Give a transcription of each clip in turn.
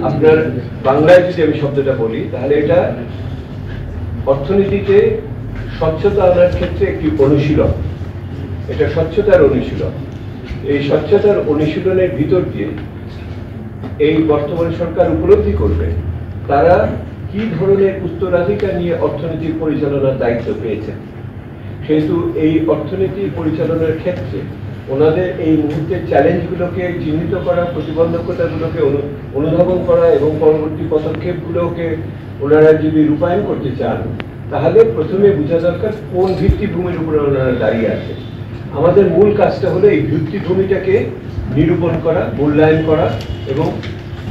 আপনার বাংলায় যদি আমি শব্দটা বলি তাহলে এটা অর্থনীতিতে স্বচ্ছতা আনার ক্ষেত্রে একটি অনুশীলন। এটা স্বচ্ছতার অনুশীলন। এই স্বচ্ছতার অনুশীলনের ভিতর দিয়ে এই বর্তমান সরকার উপলব্ধি করবে তারা কি ধরনের উত্তরাধিকার নিয়ে অর্থনীতি পরিচালনার দায়িত্ব পেয়েছেন। সেহেতু এই অর্থনীতি পরিচালনার ক্ষেত্রে ওনাদের এই মুহূর্তের চ্যালেঞ্জগুলোকে চিহ্নিত করা, প্রতিবন্ধকতাগুলোকে অনুধাবন করা এবং পরবর্তী পদক্ষেপগুলোকে ওনারা যদি রূপায়ণ করতে চান তাহলে প্রথমে বোঝা দরকার কোন ভিত্তিভূমির উপরে ওনারা দাঁড়িয়ে আছে। আমাদের মূল কাজটা হলো এই ভিত্তিভূমিটাকে নিরূপণ করা, মূল্যায়ন করা এবং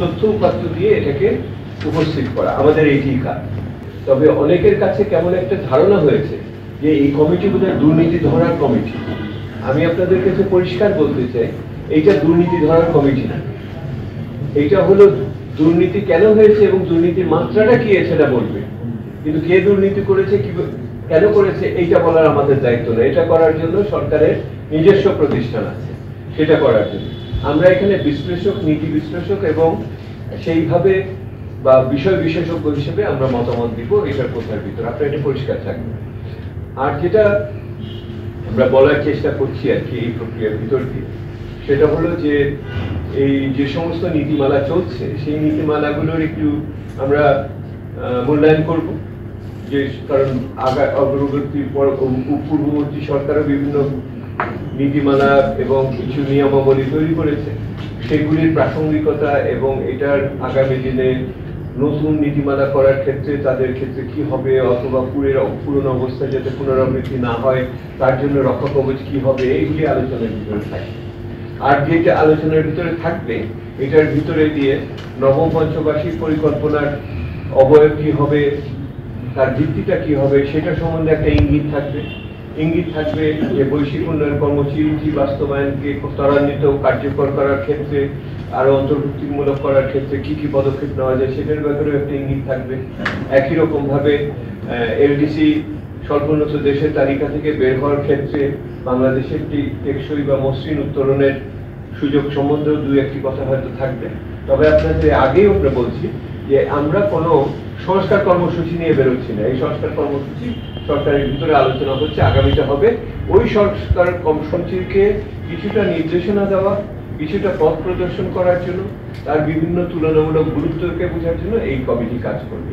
তথ্য উপাত্ত দিয়ে এটাকে উপস্থিত করা, আমাদের এইটিই কাজ। তবে অনেকের কাছে কেমন একটা ধারণা হয়েছে যে এই কমিটি বোধহয় দুর্নীতি ধরার কমিটি। আমি আপনাদের কাছে পরিষ্কার বলতে চাই, এইটা দুর্নীতি ধরার কমিটি না। এইটা হলো দুর্নীতি কেন হয়েছে এবং দুর্নীতির মাত্রাটা কি সেটা বলবে, কিন্তু কে দুর্নীতি করেছে, কি কেন করেছে এইটা বলার আমাদের দায়িত্ব না। এটা করার জন্য সরকারের নিজস্ব প্রতিষ্ঠান আছে সেটা করার জন্য। আমরা এখানে বিশ্লেষক, নীতি বিশ্লেষক এবং সেইভাবে বা বিষয় বিশেষজ্ঞ হিসেবে আমরা মতামত দিব এটার কথার ভিতর। আপনার এটা পরিষ্কার থাকবে। আর যেটা আমরা বলার চেষ্টা করছি আর কি এই প্রক্রিয়ার ভিতর দিয়ে, সেটা হলো যে এই যে সমস্ত নীতিমালা চলছে সেই নীতিমালাগুলোর একটু আমরা মূল্যায়ন করব। যে কারণ অগ্রগতি পূর্ববর্তী সরকারও বিভিন্ন নীতিমালা এবং কিছু নিয়মাবলী তৈরি করেছে, সেগুলির প্রাসঙ্গিকতা এবং এটার আগামী দিনে নতুন নীতিমালা করার ক্ষেত্রে তাদের ক্ষেত্রে কি হবে, অথবা পুরনো অবস্থা যাতে পুনরাবৃত্তি না হয় তার জন্য রক্ষা কবচ কি হবে, এইগুলি আলোচনার ভিতরে থাকে। আর যেটা আলোচনার ভিতরে থাকবে এটার ভিতরে দিয়ে নবম পঞ্চবার্ষিক পরিকল্পনার অবয়ব কি হবে, তার ভিত্তিটা কি হবে সেটা সম্বন্ধে একটা ইঙ্গিত থাকবে যে বৈশ্বিক উন্নয়ন কর্মসূচি বাস্তবায়নকে ত্বরান্বিত কার্যকর করার ক্ষেত্রে আরো অন্তর্ভুক্তিমূলক করার ক্ষেত্রে কি কি পদক্ষেপ নেওয়া যায় সেটার ব্যাপারেও একটা ইঙ্গিত থাকবে। একই রকম ভাবে এলডিসি স্বল্পোন্নত দেশের তালিকা থেকে বের হওয়ার ক্ষেত্রে বাংলাদেশের টেকসই বা মসৃণ উত্তরণের সুযোগ সম্বন্ধেও দুই একটি কথা হয়তো থাকবে। তবে আপনাদের আগেই আমরা বলছি যে আমরা কোনো সংস্কার কর্মসূচি নিয়ে বেরোচ্ছি না। এই সংস্কার কর্মসূচি সরকারের ভিতরে আলোচনা হচ্ছে, আগামীতে হবে। ওই সংস্কার কর্মসূচিকে কিছুটা নির্দেশনা দেওয়া, কিছুটা পথ প্রদর্শন করার জন্য, তার বিভিন্ন তুলনামূলক গুরুত্বকে বোঝার জন্য এই কমিটি কাজ করবে।